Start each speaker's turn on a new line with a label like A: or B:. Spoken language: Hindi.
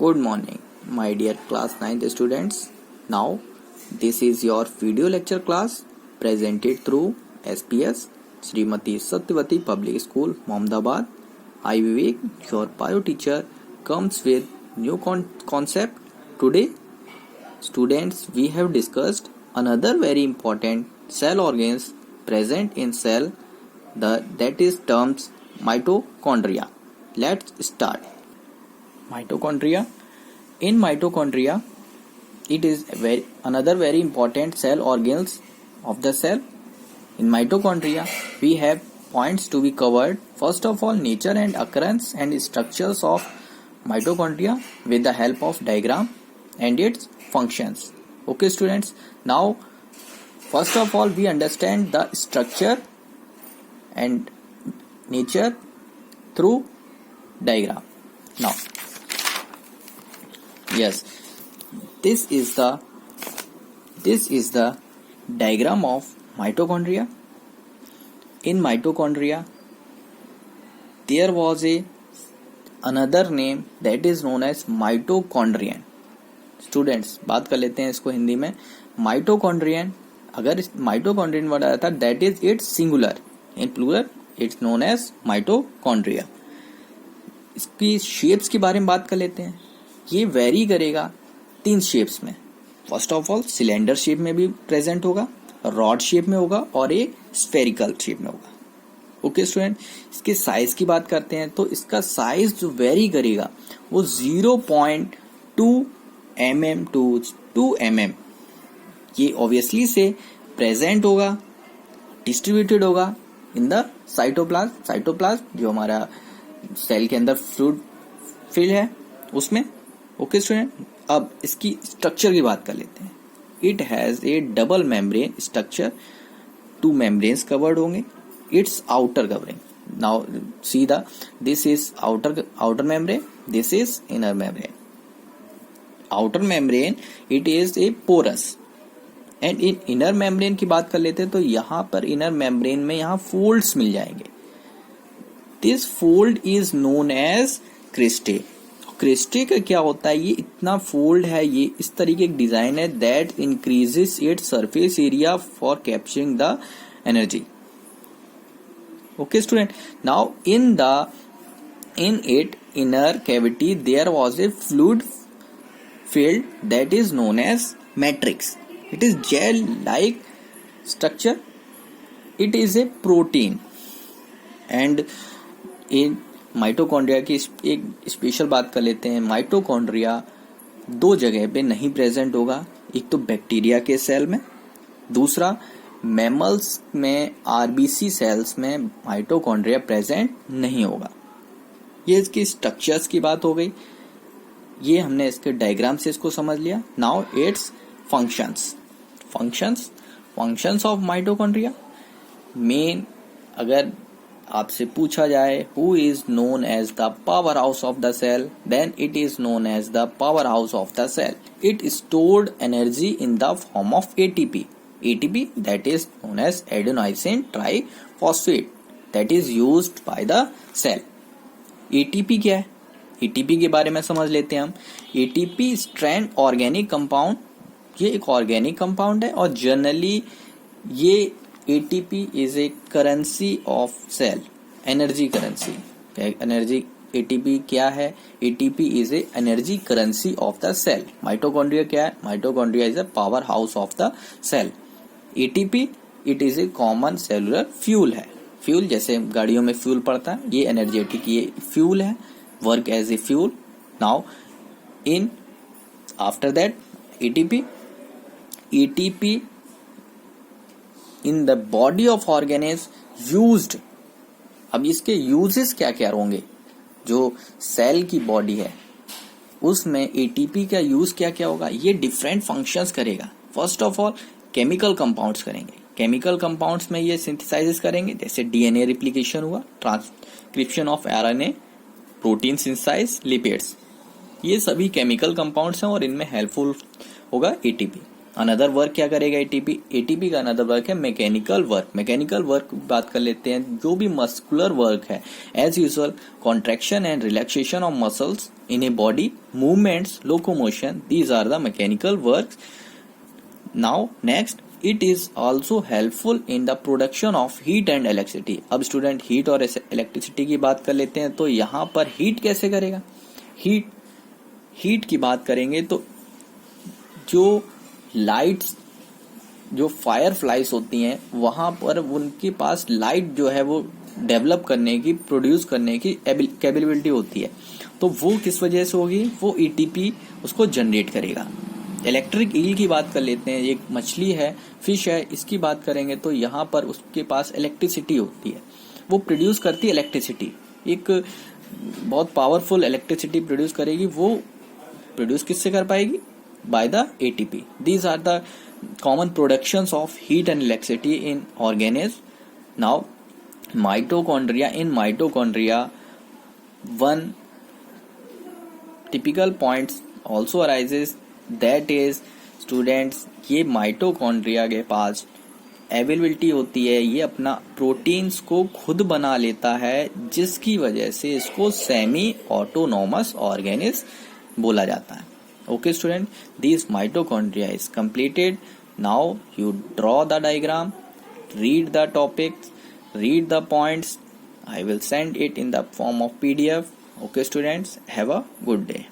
A: Good morning, my dear class 9th students. Now, this is your video lecture class presented through SPS Srimati Satyavati Public School, Mohammadabad. I Vivek, your bio teacher, comes with new concept. Today, students, we have discussed another very important cell organs present in cell that is terms mitochondria. Let's start. Mitochondria. In mitochondria, it is another very important cell organs of the cell. In mitochondria, we have points to be covered. First of all, nature and occurrence and structures of mitochondria with the help of diagram and its functions. Okay, students. Now, first of all, we understand the structure and nature through diagram. Now, yes, this is the diagram of mitochondria. In mitochondria, there was another name that is known as mitochondrion. Students, बात कर लेते हैं इसको हिंदी में. माइटोकॉन्ड्रियन, अगर माइटोकॉन्ड्रियन वर्ड आता है that is its singular, in plural it's known as mitochondria. इसकी शेप्स के बारे में बात कर लेते हैं. ये वेरी करेगा 3 शेप्स में. First of all cylinder shape में भी प्रेजेंट होगा, रॉड शेप में होगा और एक स्फेरिकल शेप में होगा. ओके स्टूडेंट, इसके साइज की बात करते हैं तो इसका साइज जो वेरी करेगा वो 0.2 mm to 2 mm. ये ऑब्वियसली से प्रेजेंट होगा, डिस्ट्रीब्यूटेड होगा इन द साइटोप्लाज्म. साइटोप्लाज्म जो हमारा सेल के अंदर फ्लूइड फिल है उसमें. ओके स्टूडेंट, अब इसकी स्ट्रक्चर की बात कर लेते हैं. It has a double membrane structure, 2 membranes covered होंगे. Its outer covering. Now see the this is outer membrane, this is inner membrane. Outer membrane it is a porous and in inner membrane की बात कर लेते हैं तो यहाँ पर इनर मेम्ब्रेन में यहाँ फोल्ड्स मिल जाएंगे. This fold is known as cristae. Cristae का क्या होता है, ये इतना फोल्ड है, ये इस तरीके की डिजाइन है that increases its surface area for capturing the energy. Okay student, now in it inner cavity there was a fluid filled that is known as matrix. It is gel like structure. It is a protein. And in mitochondria की एक स्पेशल बात कर लेते हैं. माइटोकॉन्ड्रिया 2 जगह पे नहीं प्रेजेंट होगा. एक तो बैक्टीरिया के सेल में, दूसरा मैमल्स में आरबीसी सेल्स में माइटोकॉन्ड्रिया प्रेजेंट नहीं होगा. ये इसकी स्ट्रक्चर्स की बात हो गई. ये हमने इसके डायग्राम से इसको समझ लिया. Now its functions of mitochondria. Main अगर आपसे पूछा जाए who is known as the power house of the cell, then it is known as the power house of the cell. It stored energy in the form of ATP that is known as adenosine triphosphate that is used by the cell. ATP क्या है, एटीपी के बारे में समझ लेते हैं हम. एटीपी स्ट्रैंड ऑर्गेनिक कंपाउंड, ये एक ऑर्गेनिक कंपाउंड है और जनरली ये ATP is a currency of cell, energy currency. Energy ATP क्या है, ATP is a energy currency of the cell. Mitochondria क्या है, mitochondria is a power house of the cell. ATP it is a common cellular fuel है. फ्यूल जैसे गाड़ियों में फ्यूल पड़ता है, ये एनर्जेटिक ये फ्यूल है, work as a fuel. Now in after that ATP in the body of organ is used. अब इसके यूजेस क्या क्या होंगे, जो सेल की बॉडी है उसमें एटीपी का यूज क्या क्या होगा. ये डिफरेंट फंक्शंस करेगा. First of all chemical compounds करेंगे. केमिकल कंपाउंड्स में ये सिंथेसाइज करेंगे, जैसे डीएनए रिप्लिकेशन हुआ, transcription of RNA, protein synthesise, lipids. ये सभी केमिकल कंपाउंड्स हैं और इनमें हेल्पफुल होगा एटीपी. अनदर वर्क क्या करेगा एटीपी? एटीपी का अनदर वर्क है मैकेनिकल वर्क। मैकेनिकल वर्क की बात कर लेते हैं, जो भी मस्कुलर वर्क है, as usual contraction and relaxation of muscles in a body, movements, locomotion, these are the mechanical work. Now next, it is also helpful in the production of heat and electricity. अब स्टूडेंट हीट और इलेक्ट्रिसिटी की बात कर लेते हैं, तो यहाँ पर हीट कैसे करेगा? हीट की बात करेंगे तो जो लाइट्स, जो फायर फ्लाइज होती हैं, वहां पर उनके पास लाइट जो है वो डेवलप करने की, प्रोड्यूस करने की कैपेबिलिटी होती है, तो वो किस वजह से होगी? वो ईटीपी उसको जनरेट करेगा। इलेक्ट्रिक ईल की बात कर लेते हैं, एक मछली है, फिश है, इसकी बात करेंगे तो यहाँ पर उसके पास इलेक्ट्रिसिटी होती है, वो प्रोड्यूस करती है इलेक्ट्रिसिटी, एक बहुत पावरफुल इलेक्ट्रिसिटी प्रोड्यूस करेगी। वो प्रोड्यूस किससे कर पाएगी? by the ATP. These are the common productions of heat and electricity in organisms. Now, mitochondria. In mitochondria, one typical point also arises, that is students, ये माइटोकॉन्ड्रिया के पास अवेलेबिलिटी होती है, ये अपना प्रोटीन्स को खुद बना लेता है, जिसकी वजह से इसको सेमी ऑटोनोमस ऑर्गेनिज्म बोला जाता है। Okay student, this mitochondria is completed. Now you draw the diagram, read the topics, read the points. I will send it in the form of PDF. Okay students, have a good day.